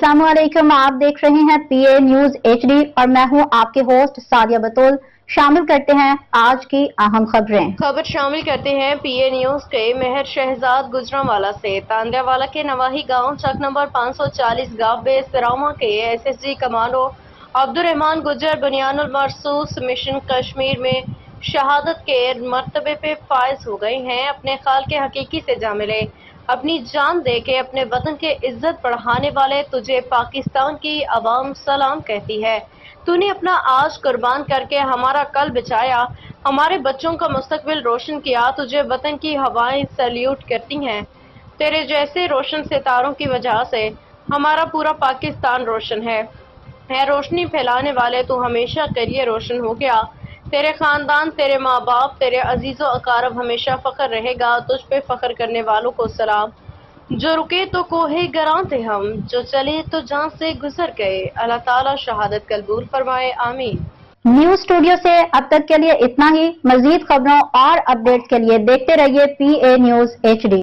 अस्सलाम वालेकुम। आप देख रहे हैं पीए न्यूज एचडी और मैं हूं आपके होस्ट सादिया बतूल। शामिल करते हैं आज की अहम खबर शामिल करते हैं पीए न्यूज के मेहर शहजाद गुजरांवाला से। तांद्रावाला के नवाही गांव चक नंबर 540 गांव में सरामा के एसएसजी कमांडो अब्दुर्रहमान गुजर बुनियानुल मरसूस मिशन कश्मीर में शहादत के मर्तबे पे फायज हो गए हैं। अपने खाल के हकीकी से जा मिले, अपनी जान दे के अपने वतन के इज्जत बढ़ाने वाले तुझे पाकिस्तान की अवाम सलाम कहती है। तूने अपना आज कुर्बान करके हमारा कल बचाया, हमारे बच्चों का मुस्तकबिल रोशन किया। तुझे वतन की हवाएं सैल्यूट करती हैं। तेरे जैसे रोशन सितारों की वजह से हमारा पूरा पाकिस्तान रोशन है। रोशनी फैलाने वाले तू हमेशा करिए रोशन हो गया। तेरे खानदान, तेरे माँ बाप, तेरे अजीजों अकारब हमेशा फख्र रहेगा। तुझ पे फख्र करने वालों को सलाम। जो रुके तो कोहे गरां थे हम, जो चले तो जान से गुजर गए। अल्लाह ताला शहादत कबूल फरमाए, आमीन। न्यूज स्टूडियो से अब तक के लिए इतना ही। मजीद खबरों और अपडेट्स के लिए देखते रहिए पीए न्यूज एचडी।